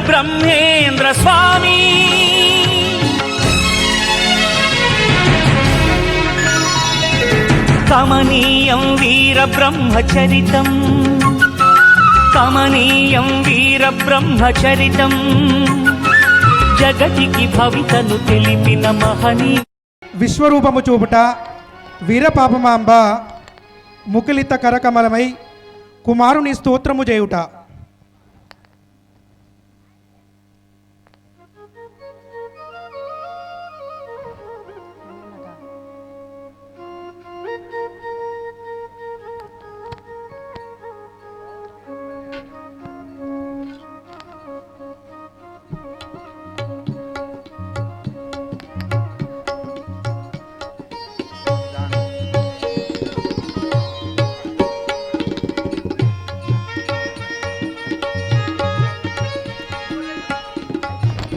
బ్రహ్మేంద్ర స్వామి కమనీయం వీర బ్రహ్మచరితం కమనీయం వీర బ్రహ్మచరితం జగతికి భవితను తెలిపిన మహనీ విశ్వరూపము చూపుట వీరపాపమాంబ ముకులిత కరకమలమై కుమారుని స్తోత్రము చేయుట.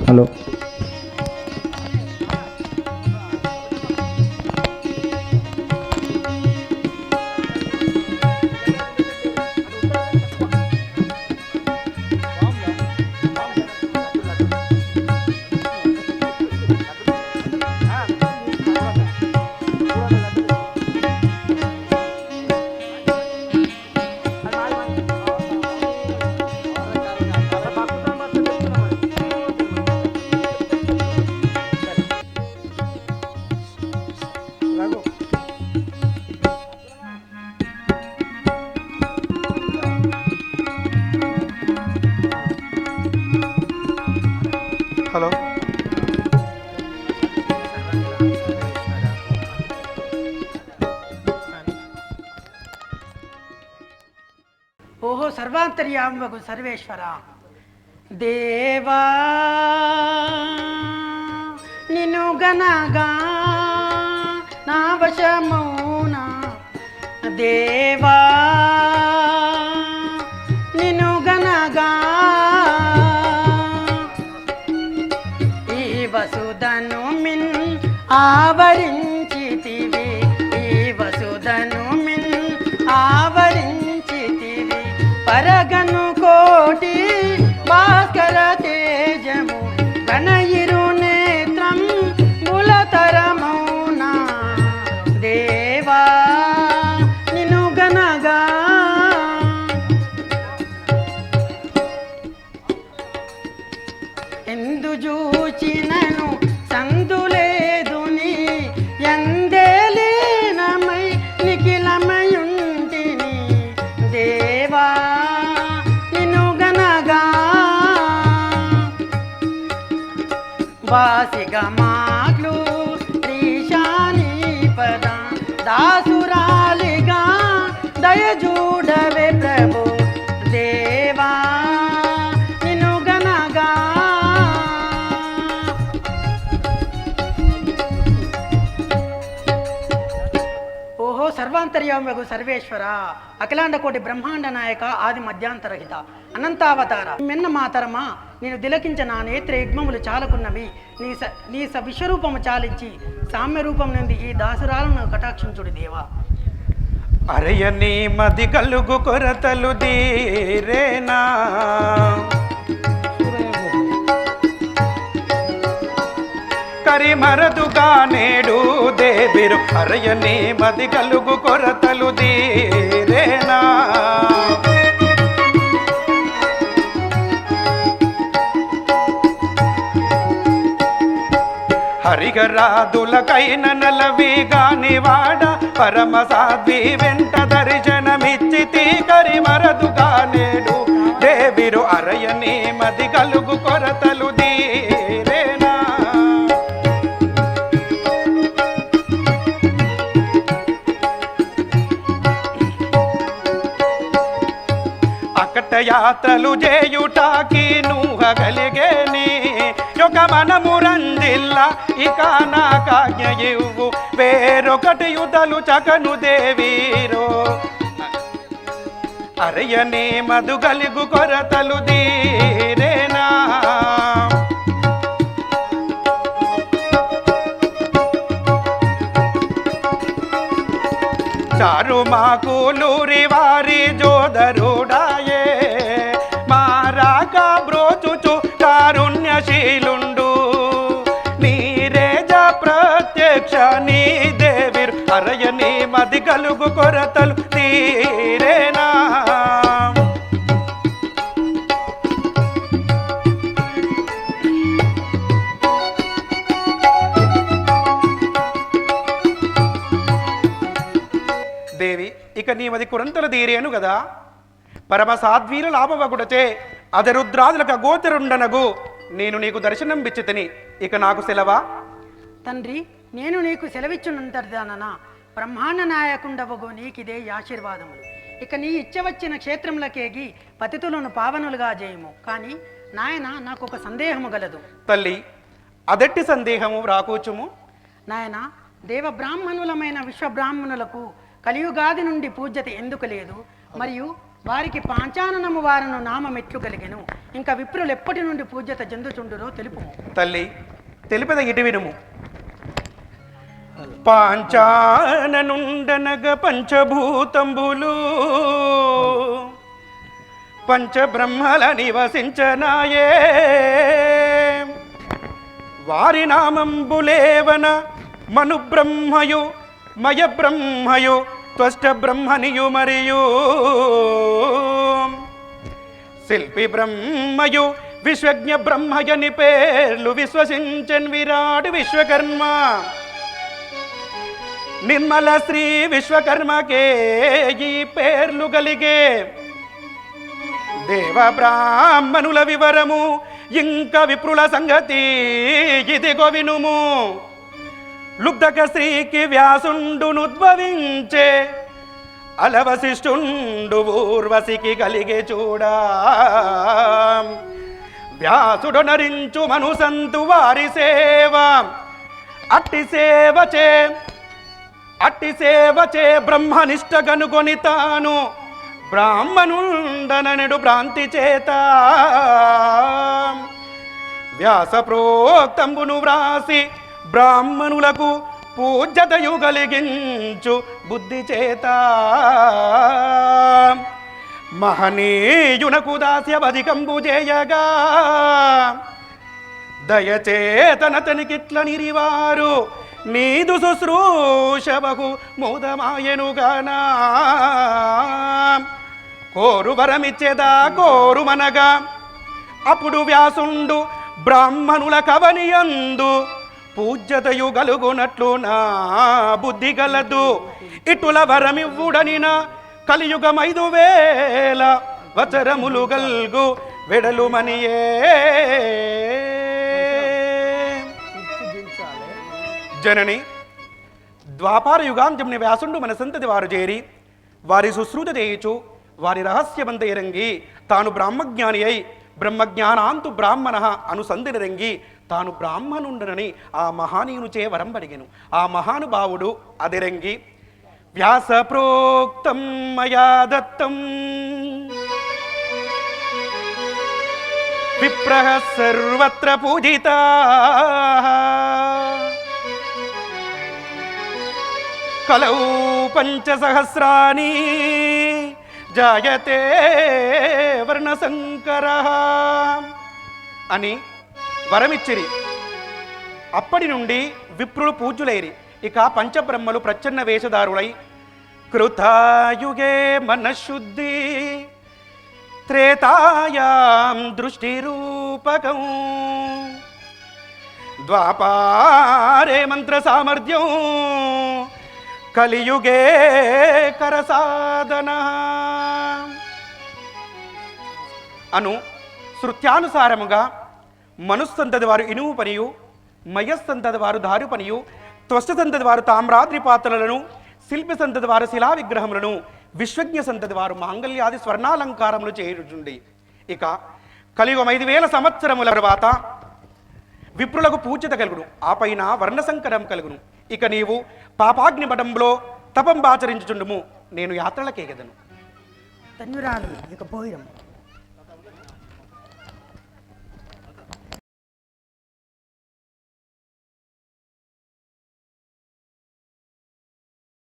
హలో హలో ఓహో సర్వాంతర్యామగు సర్వేశ్వర దేవా నిన్ను గనగా నా వశమౌనా దేవా నిన్ను గనగా ఈ వసుధను మిన్ ఆవరించితివి ఈ వసుధను మిన్ ఆవరించితివి పరగను కోటి భాస్కర తేజము గణయిరు నేత్రం మూలతరమౌనా దేవా నిన్ను గనగా ఎందు చూచినను సందులేదుని ఎందేలీనమై నిఖిలమయుంటిని దేవా నిన్ను గనగా వాసిగా మాగ్లు శ్రీశాని పద దాసురాలిగా దయజూడవే ప్రభు దేవా నిన్ను గనగా ఓహో సర్వాంతర్యామగు సర్వేశ్వర అఖిలాండ కోటి బ్రహ్మాండ నాయక ఆది మధ్యాంతరహిత అనంతావతార మిన్న మాతరమా నేను తిలకించ నా నేత్ర యుగ్మములు చాలకున్నవి నీ విశ్వరూపము చాలించి సామ్య రూపం నుండి ఈ దాసురాలను కటాక్షించుడు దేవా. అరయని మది కలుగు కొరతలు దీరేనా కరిమరదుగా నేడు దేవిరు అరయని మది కలుగు కొరతలు దీరేనా హరిగరాదులకైన నలవిగాని వాడ పరమ సాధ్వి వెంట దర్శనమిచ్చితి కరిమరదుగా నేడు దేవిరు అరయని మది కలుగు కొరతలు దీరేనా అకట యాత్రలు చేయుటాకి నువ్వగలిగేని యొక్క మనము రంజిల్ల ఇక నాకాజ్ఞ ఇవ్వు వేరొకటి యుధలు చకను దేవీరో అరయని మధుగలిగు కొరతలు దీరేనా చారు మాకులూరి వారి జోదరుడాయే మారాక బ్రోత బ్రోచుచు కారుణ్యశీలుండు నీరేజ ప్రత్యక్ష నీ దేవిరు అరయ నీ మది కలుగు కొరతలు తీరేనా. దేవి ఇక నీవది కురంతలు తీరేను గదా. పరమ సాధ్వీర లాభవగుడచే అదరుద్రాదులకు గోచరుండనగు నేను నీకు దర్శనం బిచ్చితిని. ఇక నాకు సెలవా? తండ్రి, నేను నీకు సెలవిచ్చునంతర్దానన బ్రహ్మాండ నాయకుండవగు నీకిదే ఆశీర్వాదములు. ఇక నీ ఇచ్చవచ్చిన క్షేత్రములకేగి పతితులను పావనులుగా చేయము. కానీ నాయన, నాకు ఒక సందేహము గలదు. తల్లి, అదట్టి సందేహము రాకూచుము. నాయన, దేవ బ్రాహ్మణులమైన విశ్వబ్రాహ్మణులకు కలియుగాది నుండి పూజ్యత ఎందుకు లేదు? మరియు వారికి పాంచాననము వారను నామమెట్లు కలిగెను? ఇంకా విప్రులు ఎప్పటి నుండి పూజ్యత చెందుచుండురో తెలుపుము. తల్లి, తెలిపద ఇటు వినుము. పాంచాననుండనగ పంచభూతంబులు పంచబ్రహ్మల నివసించనాయే వారి నామంబులేవన మను బ్రహ్మయు మయ బ్రహ్మయు త్వష్ట బ్రహ్మనియు మరియు శిల్పి బ్రహ్మయు విశ్వజ్ఞ బ్రహ్మయని పేర్లు విశ్వసించన్ విరాట్ విశ్వకర్మ నిర్మల శ్రీ విశ్వకర్మకే ఈ పేర్లు కలిగే దేవ బ్రాహ్మణుల వివరము ఇంకా విప్రుల సంగతి ఇదిగో వినుము. లుబ్ధక శ్రీకి వ్యాసుండునుద్భవించే అలవశిష్ఠుండు ఊర్వశికి కలిగే చూడా వ్యాసుడు నరించు మనుసంతు వారి సేవ అట్టి సేవచే బ్రహ్మనిష్ట కనుకొని తాను బ్రాహ్మణుండననుడు భ్రాంతి చేత వ్యాస ప్రోక్తంబును వ్రాసి బ్రాహ్మణులకు పూజ్యతయు కలిగించు బుద్ధి చేత మహనీయునకు దాస్యవధికంబు చేయగా దయచేతనతనికిట్ల నిరివారు నీదు శుశ్రూషవకు మోదమాయనుగానా కోరు వరమిచ్చేదా కోరు మనగా అప్పుడు వ్యాసుండు బ్రాహ్మణుల కవనియందు పూజ్యతయు గలుగునట్లు నా బుద్ధి గలదు ఇటుల వరమివ్వుడనిన కలియుగం 5000 వచరములు గల్గు వెడలుమనియే జనని ద్వాపార యుగాంత్యముని వ్యాసుండు మన సంతతి వారు చేరి వారి శుశ్రూత చేయుచు వారి రహస్యమంత ఎరంగి తాను బ్రాహ్మజ్ఞాని అయి బ్రహ్మజ్ఞానాంతు బ్రాహ్మణ అనుసంధినిరంగి తాను బ్రాహ్మణుండనని ఆ మహానీయునిచే వరం పడిగెను. ఆ మహానుభావుడు అదిరంగి వ్యాస ప్రోక్తం మయా దత్తం విప్రః సర్వత్ర పూజితా కలౌ పంచసహస్రాని జాయతే వర్ణశంకరః అని వరమిచ్చిరి. అప్పటి నుండి విప్రులు పూజ్యులైరి. ఇక పంచబ్రహ్మలు ప్రచ్ఛన్న వేషధారులై కృతాయుగే మనశుద్ధి త్రేతాయాం దృష్టిరూపకం ద్వాపారే మంత్ర సామర్థ్యం కలియుగే కరసాధన అను శృత్యానుసారముగా మనుస్సంతది వారు ఇనుము పనియు మయస్సంతది వారు దారు పనియు త్వష్ట సంతతి వారు తామ్రాద్రి పాత్రలను శిల్పి సంతతి వారు శిలా విగ్రహములను విశ్వజ్ఞ సంతతి వారు మాంగళ్యాది స్వర్ణాలంకారములు చేయుచుండి ఇక కలియుగం 5000 సంవత్సరముల తర్వాత విప్రులకు పూజ్యత కలుగును. ఆ పైన వర్ణసంకరం కలుగును. ఇక నీవు పాపాగ్ని పటంలో తపంబాచరించుచుండుము. నేను యాత్రలకేగదను. ధన్యురాలు ఇక పోయిరము.